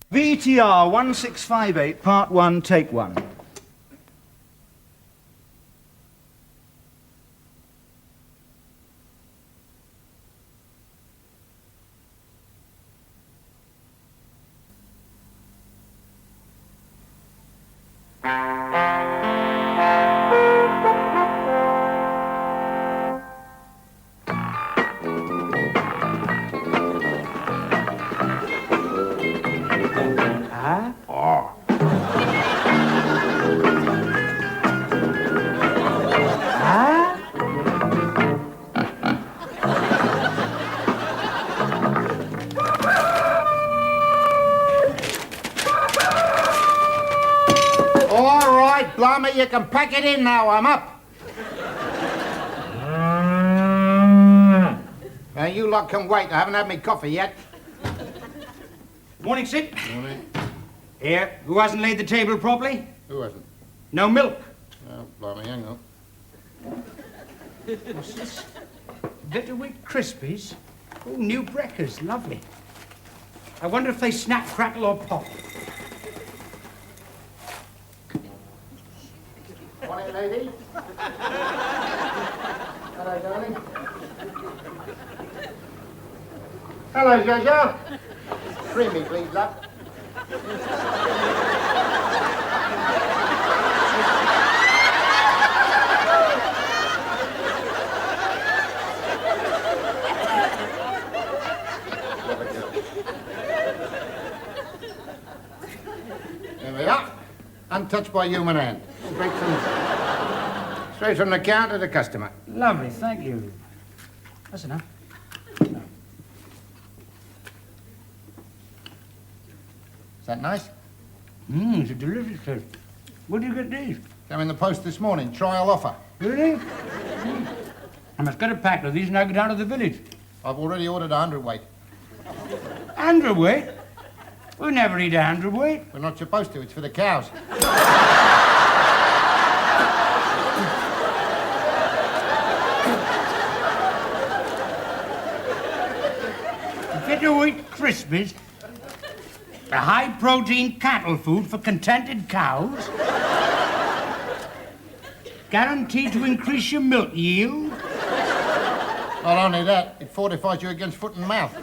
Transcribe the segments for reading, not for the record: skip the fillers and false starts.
VTR 1658, Part 1, Take 1. Blimey, you can pack it in now, I'm up. Now, you lot can wait. I haven't had my coffee yet. Morning, Sid. Morning. Here, who hasn't laid the table properly? Who hasn't? No milk. Oh, blimey, hang on. What's this? Bitter wheat Krispies. Oh, new breakers, lovely. I wonder if they snap, crackle, or pop. Morning, lady. Hello, darling. Hello, Jojo. Creamy, please, love. There we are. Untouched by human hand. Straight from the counter to the customer. Lovely, thank you. That's enough. No. Is that nice? It's a delicious taste. Where do you get these? Came in the post this morning. Trial offer. Really? I must get a pack of these and I go down to the village. I've already ordered 100 weight. 100 weight? We never eat 100 weight. We're not supposed to. It's for the cows. Bitter wheat Krispies, a high-protein cattle food for contented cows, guaranteed to increase your milk yield. Not only that, it fortifies you against foot and mouth.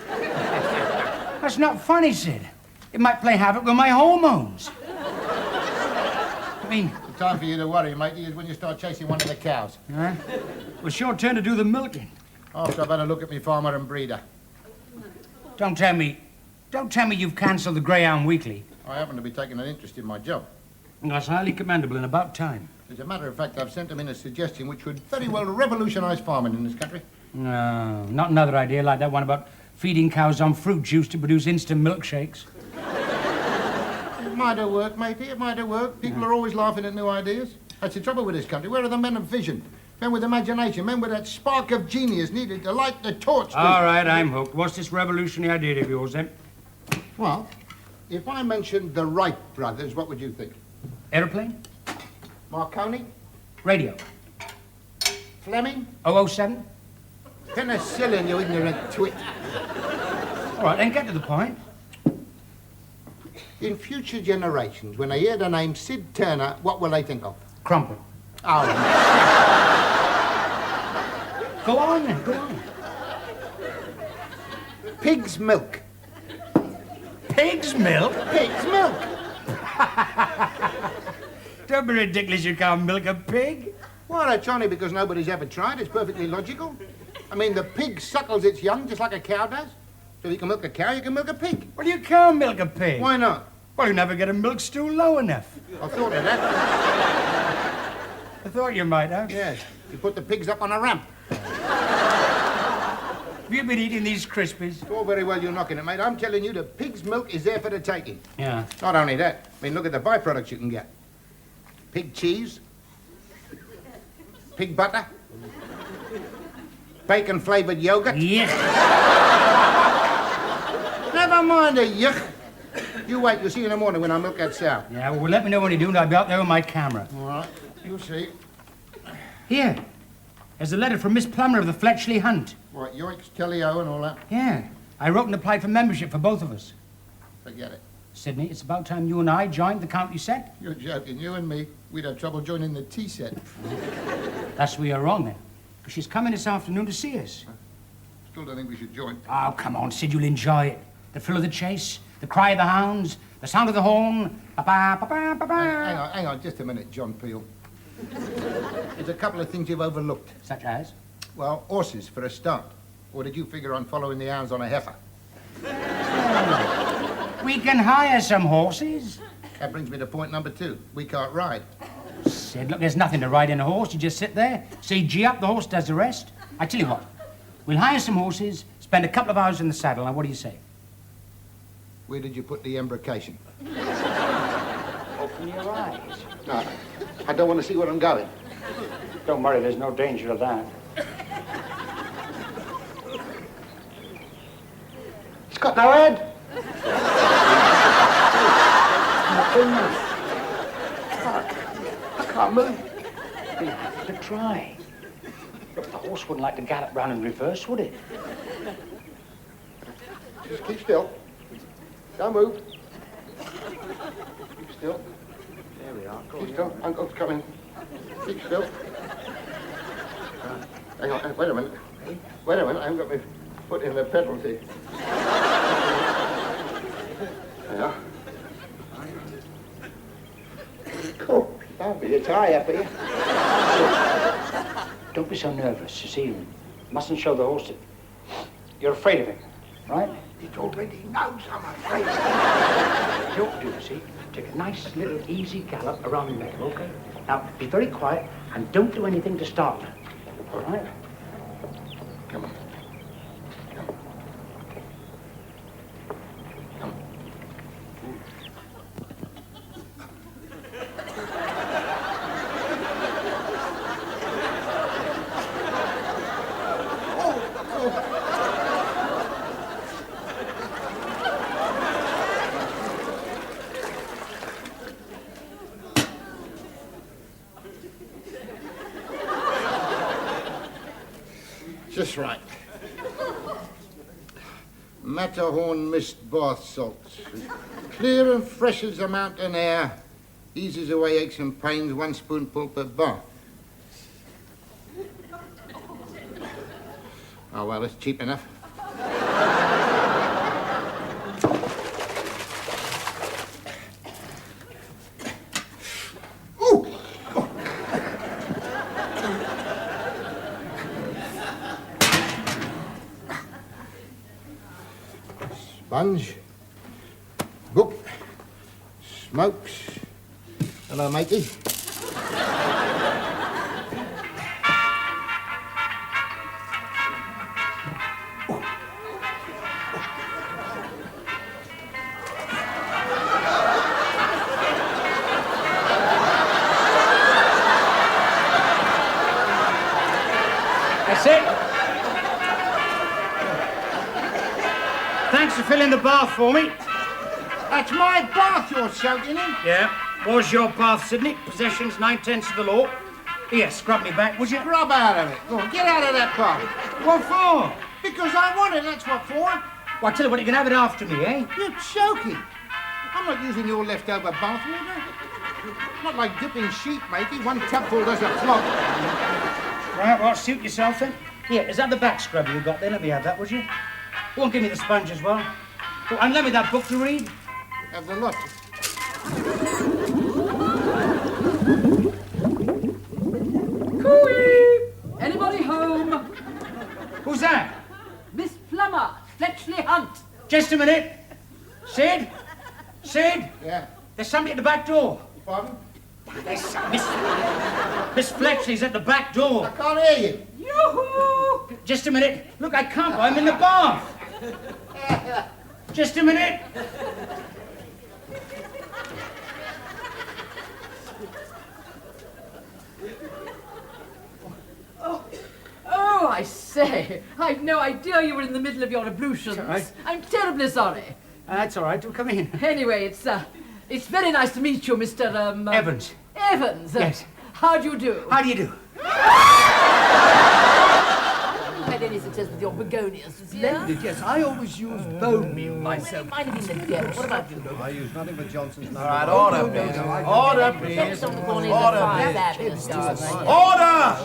That's not funny, Sid. It might play havoc with my hormones. I mean... The time for you to worry, matey, is when you start chasing one of the cows. Well, it's your turn to do the milking. After I've had a look at me farmer and breeder. Don't tell me you've cancelled the Greyhound Weekly. I happen to be taking an interest in my job. That's highly commendable and about time. As a matter of fact, I've sent them in a suggestion which would very well revolutionise farming in this country. No, not another idea like that one about feeding cows on fruit juice to produce instant milkshakes. It might have worked, matey, it might have worked. People are always laughing at new ideas. That's the trouble with this country. Where are the men of vision? Men with imagination, men with that spark of genius needed to light the torch. All right, I'm hooked. What's this revolutionary idea of yours, then? Well, if I mentioned the Wright brothers, what would you think? Aeroplane? Marconi? Radio? Fleming? 007? Penicillin, you ignorant twit. All right, then get to the point. In future generations, when they hear the name Sid Turner, what will they think of? Crumpet. Oh. Go on, then, go on. Pig's milk. Pig's milk? Pig's milk. Don't be ridiculous, you can't milk a pig. Well, that's only because nobody's ever tried. It's perfectly logical. I mean, the pig suckles its young just like a cow does. So if you can milk a cow, you can milk a pig. Well, you can't milk a pig. Why not? Well, you never get a milk stool low enough. I thought of that. I thought you might have. Yes. You put the pigs up on a ramp. Have you been eating these Krispies? It's all very well you're knocking it, mate. I'm telling you, the pig's milk is there for the taking. Yeah. Not only that, I mean, look at the byproducts you can get. Pig cheese, pig butter, bacon-flavoured yogurt. Yeah. Never mind the yuck. You wait, you'll see in the morning when I milk that sow. Yeah, well, let me know when you do, and I'll be out there with my camera. All right, you'll see. Here. There's a letter from Miss Plummer of the Fletchley Hunt. What, yoinks, Telly-O and all that? Yeah. I wrote and applied for membership for both of us. Forget it. Sidney, it's about time you and I joined the county set. You're joking. You and me, we'd have trouble joining the tea set. That's where you're wrong, then. Because she's coming this afternoon to see us. Still don't think we should join. Oh, come on, Sid, you'll enjoy it. The thrill of the chase, the cry of the hounds, the sound of the horn. Ba-ba, ba-ba, ba-ba. Hang on, just a minute, John Peel. There's a couple of things you've overlooked. Such as? Well, horses, for a start. Or did you figure on following the hounds on a heifer? We can hire some horses. That brings me to point number 2. We can't ride. Sid, look, there's nothing to ride in a horse. You just sit there, say G up, the horse does the rest. I tell you what, we'll hire some horses, spend a couple of hours in the saddle. Now, what do you say? Where did you put the embrocation? Open your eyes. No, I don't want to see where I'm going. Don't worry, there's no danger of that. It's got no head. I can't move. We have to try. Look, the horse wouldn't like to gallop round in reverse, would it? Just keep still. Don't move. Keep still. There we are. Keep still. Uncle's coming. Keep still. Hang on. Wait a minute. Wait a minute. I haven't got my foot in the pedal here. There. Cool. That'll be a tie up here. Don't be so nervous, you see. You mustn't show the horse it. You're afraid of him, right? It already knows I'm afraid. You ought to do, see? Take a nice little easy gallop around the meadow, okay? Now, be very quiet and don't do anything to startle her. All right? Come on. Just right. Matterhorn mist bath salts. Clear and fresh as the mountain air. Eases away aches and pains, 1 spoonful per bath. Oh, well, it's cheap enough. Sponge, book, smokes. Hello, matey. That's it. Thanks for filling the bath for me. That's my bath you're soaking in. Yeah. Was your bath, Sidney? Possessions 9/10 of the law. Here, scrub me back, would you? Rub out of it. Go on, get out of that bath. What for? Because I want it, that's what for. Well, I tell you what, you can have it after me, eh? You're joking. I'm not using your leftover bath water. Not like dipping sheep, matey. 1 tubful does a flop. Right, well, suit yourself then. Here, is that the back scrubber you got there? Let me have that, would you? Go on, give me the sponge as well. Oh, and lend me that book to read. Have the lot. Cooey! Anybody home? Who's that? Miss Plummer, Fletchley Hunt. Just a minute. Sid? Sid? Yeah. There's somebody at the back door. Pardon? There's Miss Fletchley's at the back door. I can't hear you. Yoo-hoo! Just a minute. Look, I can't. I'm in the bath. Just a minute. Oh, I say. I've no idea you were in the middle of your ablutions. all right. I'm terribly sorry. That's all right. Do come in. Anyway, it's very nice to meet you, Mr. Evans. Evans. Yes. How do you do? How do you do? Very any success with your begonias this year? Splendid, yes. I always use bone meal myself. It might have been the devil. What about you? I use nothing but Johnson's. All right, order, please. Order, please. Focus on the morning Order, of please. fabulous stars. Order!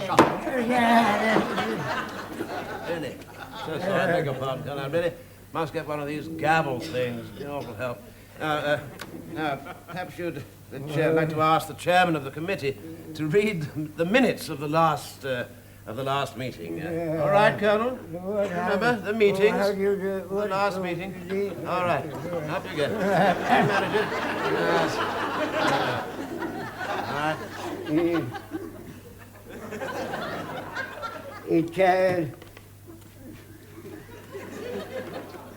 Really? So sorry, I beg your pardon, Colonel. I really must get one of these gavel things. It'd be an awful help. Now, perhaps you'd like to ask the chairman of the committee to read the minutes of the last meeting. All right, Colonel? Remember the meetings? The last meeting? All right. Up you go. Manager. Yes. All right. It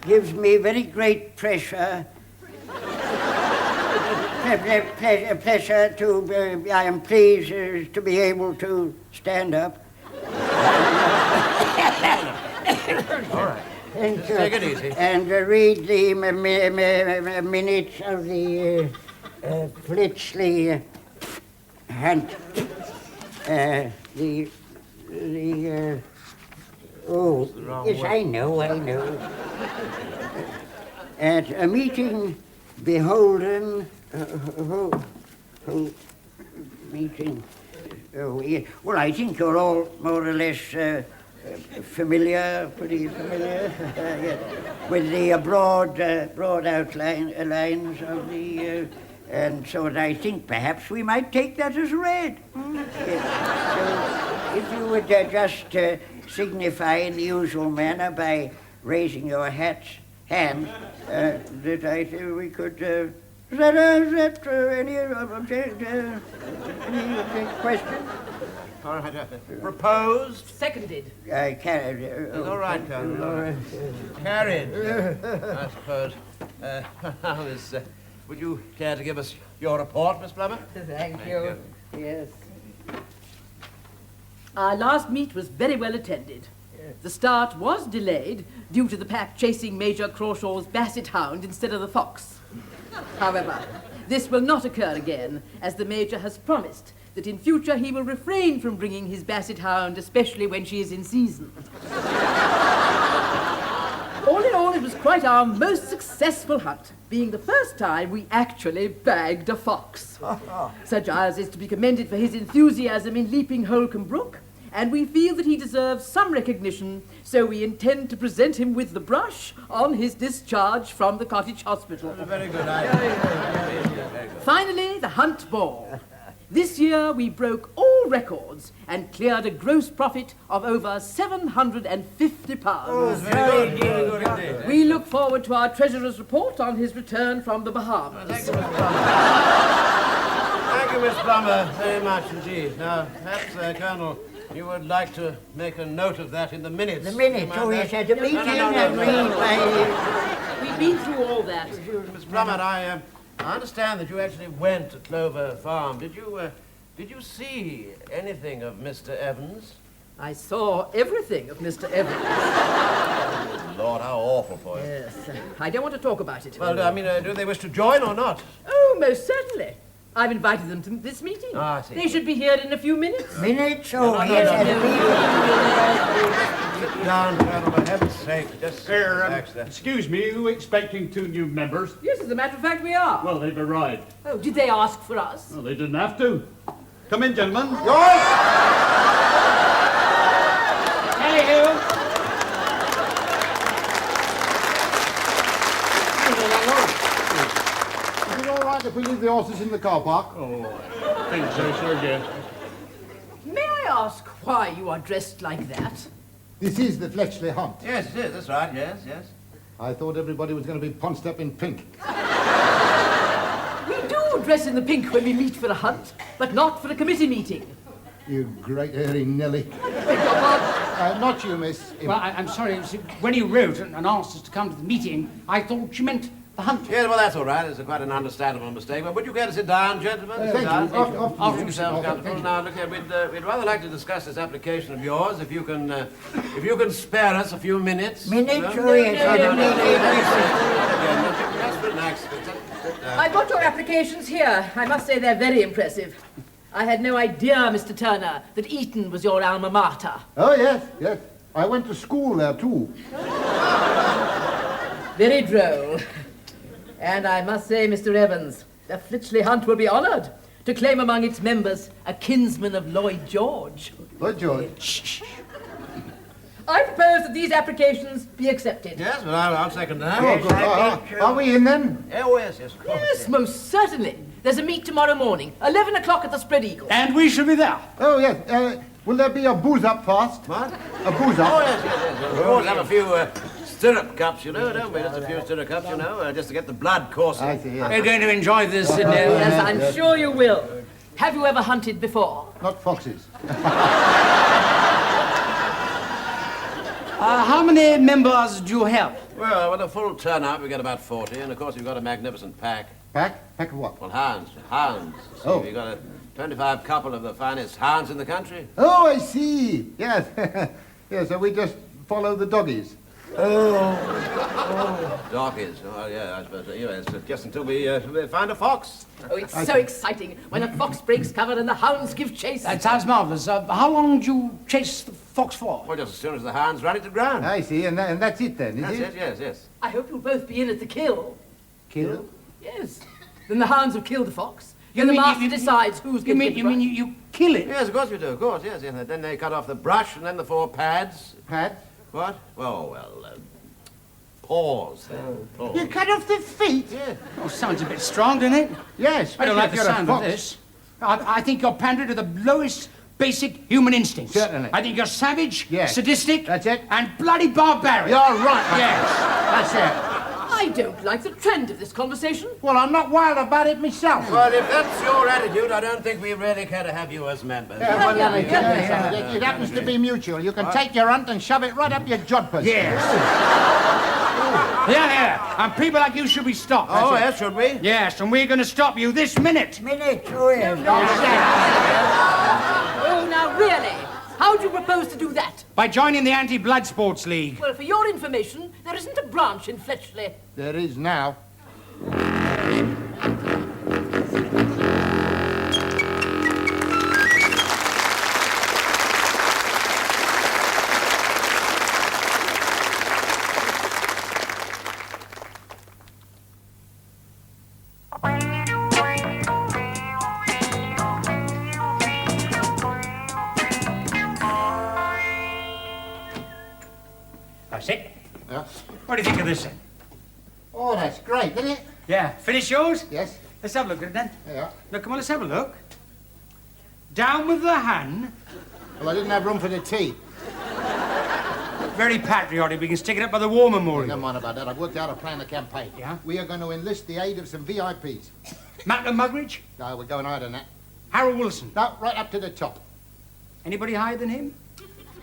gives me very great pleasure to, I am pleased to be able to stand up. All right. And, Just take it easy. And read the minutes of the Flitzley hunt. Oh, yes, I know. At a meeting beholden, meeting, well, I think you're all more or less pretty familiar with the broad outlines of the, and so I think perhaps we might take that as read. Yes. So if you would just signify in the usual manner by raising your hand that I think we could. Is that any question? All right. Proposed? Seconded. Carried. All right, Colonel. Carried, I suppose. Now, would you care to give us your report, Miss Plummer? Thank you. Yes. Our last meet was very well attended. The start was delayed due to the pack chasing Major Crawshaw's basset hound instead of the fox. However, this will not occur again, as the Major has promised that in future he will refrain from bringing his basset hound, especially when she is in season. All in all, it was quite our most successful hunt, being the first time we actually bagged a fox. Sir Giles is to be commended for his enthusiasm in leaping Holcombe Brook, and we feel that he deserves some recognition, so we intend to present him with the brush on his discharge from the cottage hospital. A very good idea. Finally, the hunt ball. This year we broke all records and cleared a gross profit of over £750. Very good indeed. We look forward to our treasurer's report on his return from the Bahamas. Thank you, Miss Plummer. Thank you, Miss Plummer, very much indeed. Now, perhaps, Colonel, you would like to make a note of that in the minutes. The minutes, oh yes, at a meeting and read by... We've been through all that. Miss Plummer, I understand that you actually went to Clover Farm. Did you see anything of Mr. Evans? I saw everything of Mr. Evans. Lord, how awful for you. Yes, I don't want to talk about it. Well, do they wish to join or not? Oh, most certainly. I've invited them to this meeting. Ah, I see. They should be here in a few minutes. Minutes, oh yes, at a meeting. Sit down, Colonel, for heaven's sake. Just relax there. Excuse me, are you expecting 2 new members? Yes, as a matter of fact, we are. Well, they've arrived. Oh, did they ask for us? Well, they didn't have to. Come in, gentlemen. Is it all right if we leave the horses in the car park? Oh, I think so, sir, yes. May I ask why you are dressed like that? This is the Fletchley hunt. Yes, it is. That's right. Yes, yes. I thought everybody was going to be ponced up in pink. We do dress in the pink when we meet for a hunt, but not for a committee meeting. You great hairy Nelly. Beg your pardon? Not you, miss. Well, I'm sorry. When you wrote and asked us to come to the meeting, I thought you meant the hunt. Yes, well, that's all right. It's quite an understandable mistake. But would you care to sit down, gentlemen? Sit Thank down. you. Off After you. yourselves, comfortable. Now, look here. We'd rather like to discuss this application of yours. If you can spare us a few minutes. Minutes, oh yes, at a meeting. Just relax. Sit down. I've got your applications here. I must say they're very impressive. I had no idea, Mr. Turner, that Eton was your alma mater. Oh, yes, yes. I went to school there, too. Very droll. And I must say, Mr. Evans, the Flytchley Hunt will be honoured to claim among its members a kinsman of Lloyd George. Lloyd George? I propose that these applications be accepted. Yes, but I'll second that. Oh, good. Are we in then? Oh, yes, of course. Yes, most certainly. There's a meet tomorrow morning, 11 o'clock at the Spread Eagle. And we shall be there. Oh, yes. Will there be a booze-up fast? What? A booze-up? Oh, yes. We always have a few stirrup cups, you know, don't we? Just a few stirrup cups, you know, just to get the blood coursing. I see, yes. We're going to enjoy this, Sydney. Yes, I'm sure you will. Have you ever hunted before? Not foxes. How many members do you have? Well, with a full turnout, we get about 40, and of course we've got a magnificent pack. Pack? Pack of what? Well, hounds. See, Oh. we've got a 25 couple of the finest hounds in the country. Oh, I see. Yes. Yeah, so we just follow the doggies. Doggies. Oh, yeah, I suppose. Yes, just until we find a fox. Oh, it's so exciting when a fox breaks cover and the hounds give chase. That sounds marvellous. How long do you chase the fox for? Well, just as soon as the hounds run it to ground. I see, and that's it then, is That's it? it, yes, yes. I hope you'll both be in at the kill. Kill? Yes. Then the hounds have killed the fox. You Then the mean master you- decides who's You going to mean you kill it? Yes, of course we do, of course, yes. And then they cut off the brush, and then the 4 pads. Pat? What? Oh, well, paws then. Paws. You cut off the feet? Yeah. Oh, sounds a bit strong, doesn't it? Yes. I don't like the you're a sound of fox. this. I think you're pandering to the lowest basic human instincts. Certainly. I think you're savage, Yes. sadistic, That's it. and bloody barbaric. You're right. Yes. That's it. I don't like the trend of this conversation. Well, I'm not wild about it myself. Well, if that's your attitude, I don't think we really care to have you as members. It happens to be mutual. You can take your hunt and shove it right up your jodhpurs. Yes. Yeah. And people like you should be stopped. Oh, yes, should we? Yes, and we're going to stop you this minute. Minute, oh, yes. Oh, now really, how do you propose to do that? By joining the Anti-Blood Sports League. Well, for your information, there isn't a branch in Fletchley. There is now. That's it. Yeah. What do you think of this then? Oh, that's great, isn't it? Yeah. Finish yours? Yes. Let's have a look at it then. Yeah. No, come on, let's have a look. Down with the hand. Well, I didn't have room for the tea. Very patriotic. We can stick it up by the War Memorial. Never mind about that. I've worked out a plan of campaign. Yeah? We are going to enlist the aid of some VIPs. Malcolm Muggeridge? No, we're going higher than that. Harold Wilson? No, right up to the top. Anybody higher than him?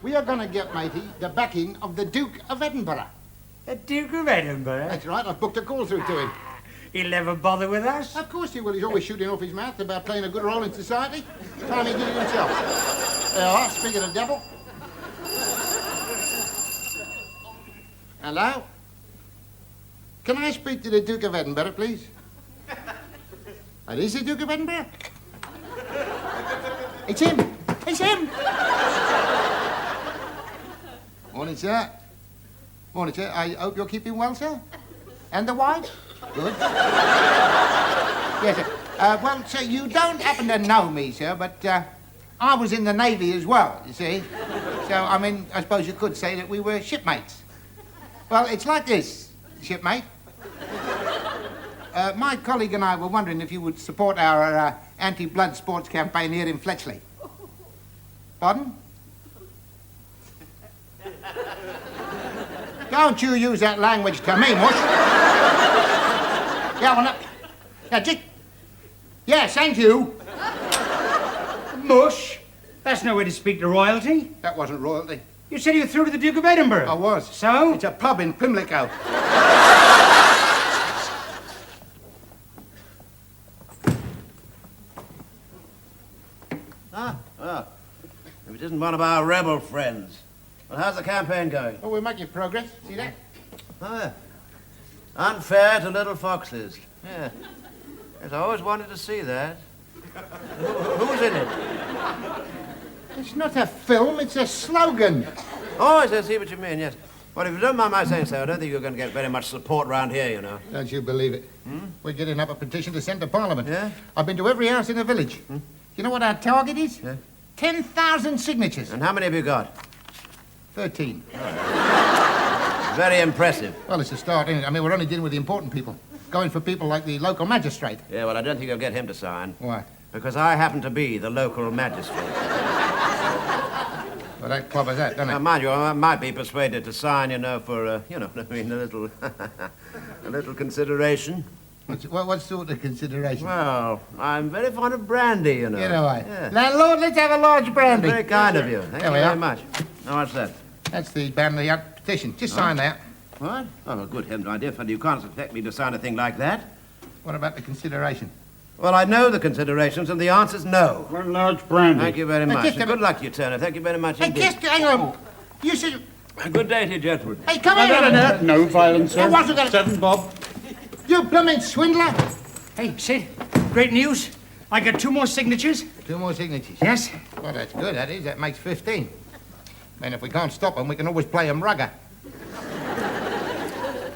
We are going to get, matey, the backing of the Duke of Edinburgh. The Duke of Edinburgh? That's right. I've booked a call through to him. He'll never bother with us. Of course he will. He's always shooting off his mouth about playing a good role in society. Time he did it himself. There you are, speaking of devil. Hello? Can I speak to the Duke of Edinburgh, please? Is the Duke of Edinburgh? It's him! It's him! Morning, sir. Morning, sir. I hope you're keeping well, sir. And the wife? Good. Yes, sir. Well, sir, you don't happen to know me, sir, but I was in the Navy as well, you see. So, I mean, I suppose you could say that we were shipmates. Well, it's like this, shipmate. My colleague and I were wondering if you would support our anti-blood sports campaign here in Fletchley. Pardon? Don't you use that language to me, mush. Yeah, well, no. Yeah, just... Yes, and you. Mush? That's no way to speak to royalty. That wasn't royalty. You said you were through to the Duke of Edinburgh. I was. So? It's a pub in Pimlico. Well, if it isn't one of our rebel friends. Well, how's the campaign going? Oh, we're making progress. See that? Oh, yeah. Unfair to little foxes. Yeah. Yes, I always wanted to see that. Who's in it? It's not a film, it's a slogan. Oh, I see what you mean, yes. Well, if you don't mind my saying so, I don't think you're going to get very much support round here, you know. Don't you believe it? We're getting up a petition to send to Parliament. Yeah? I've been to every house in the village. You know what our target is? Yeah. 10,000 signatures. And how many have you got? 13. Very impressive. Well, it's a start, isn't it? I mean, we're only dealing with the important people. Going for people like the local magistrate. Yeah, well, I don't think you'll get him to sign. Why? Because I happen to be the local magistrate. Well, that covers that, doesn't it? Now, mind you, I might be persuaded to sign, you know, for, you know, I mean, a little, a little consideration. What sort of consideration? Well, I'm very fond of brandy, you know. You know, I. Yeah. Landlord, let's have a large brandy. Very kind of you. Thank There you we very are. much. How much that? That's the Banley petition. Just sign that. What? Oh, well, good heavens, my dear fellow, you can't expect me to sign a thing like that. What about the consideration? Well, I know the considerations, and the answer's no. One large brandy. Thank you very much. just a And good minute. luck to you, Turner. Thank you very much Hey, indeed. just hang on. You said... Good day to you, gentlemen. Hey, come here. No violence, sir. Oh, what's it gonna- 7 bob. You blooming swindler. Hey, Sid, great news. I got 2 more signatures. 2 more signatures. Yes? Well, that's good, that is. That makes 15. And if we can't stop them, we can always play them rugger.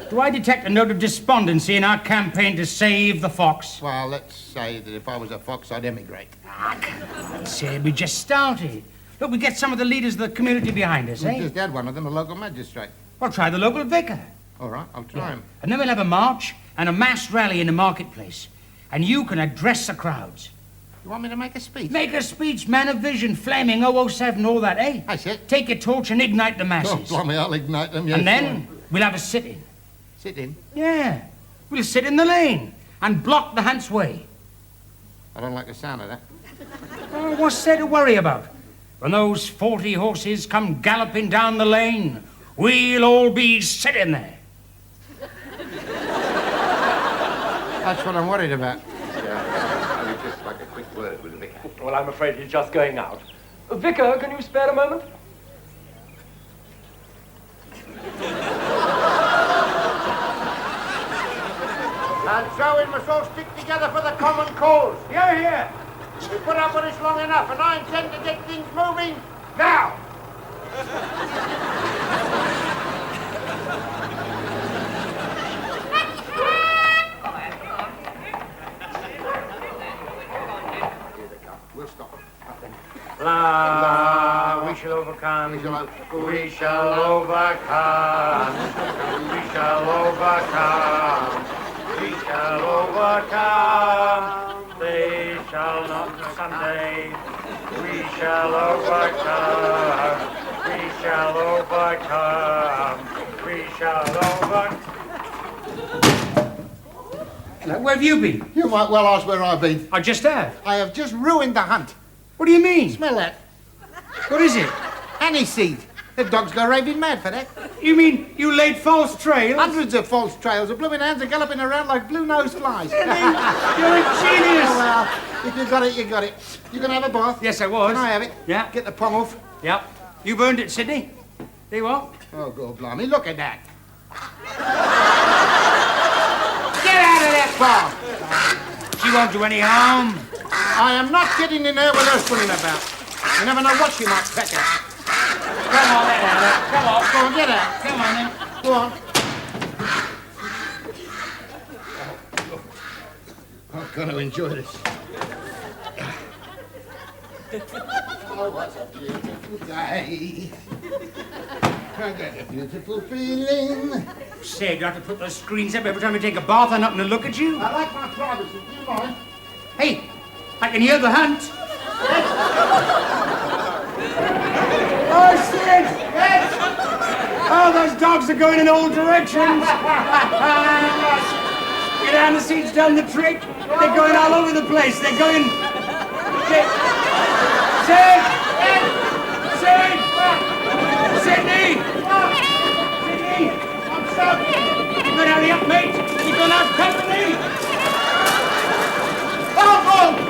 Do I detect a note of despondency in our campaign to save the fox? Well, let's say that if I was a fox, I'd emigrate. Ah, come on, Sid, we just started. Look, we get some of the leaders of the community behind us, We eh? just had one of them, a local magistrate. Well, try the local vicar. All right, I'll try him. And then we'll have a march and a mass rally in the marketplace. And you can address the crowds. You want me to make a speech? Make a speech, man of vision, flaming 007, all that, eh? That's it. Take your torch and ignite the Oh, masses. blimey, I'll ignite them. Yes, And then we'll have a sit-in. Sit in. Yeah. We'll sit in the lane and block the Hunt's way. I don't like the sound of that. Oh, what's there to worry about? When those 40 horses come galloping down the lane, we'll all be sitting there. That's what I'm worried about. Just like a quick word with the vicar. Well, I'm afraid he's just going out. Vicar, can you spare a moment? And so we must all stick together for the common cause. Hear, hear. We put up with this long enough, and I intend to get things moving now. We'll stop. We shall overcome. We shall overcome. We shall overcome. We shall overcome. They shall not someday. We shall overcome. We shall overcome. We shall overcome. Now, where have you been? You might well ask where I've been. I just have. I have just ruined the hunt. What do you mean? Smell that. What is it? Aniseed. The dogs go raving mad for that. You mean you laid false trails? Hundreds of false trails. The blooming hands are galloping around like blue-nosed flies. You're a genius. Oh, well, if you got it, you got it. You gonna have a bath? Yes, I was. Can I have it? Yeah. Get the pong off. Yep. You burned it, Sydney. There you are. Oh, God blimey, look at that. Get out of that bath. She won't do any harm. I am not getting in there with her fooling about. You never know what she might peck at. Come on, then, Anna. Come on. Go on, get out. Come on, then. Go on. I'm going to enjoy this. Oh, what a beautiful day. I got a beautiful feeling. Say, do you have to put those screens up every time you take a bath? I'm not going to look at you. I like my privacy. Do you mind? Hey, I can hear the hunt. Oh, Sid! Yes! Oh, those dogs are going in all directions. Get down the seats, done the trick. They're going all over the place. They're going... Sid! Sid! Sydney! Sydney! I'm sorry. You better hurry up, mate. You're going to have company. Oh, oh!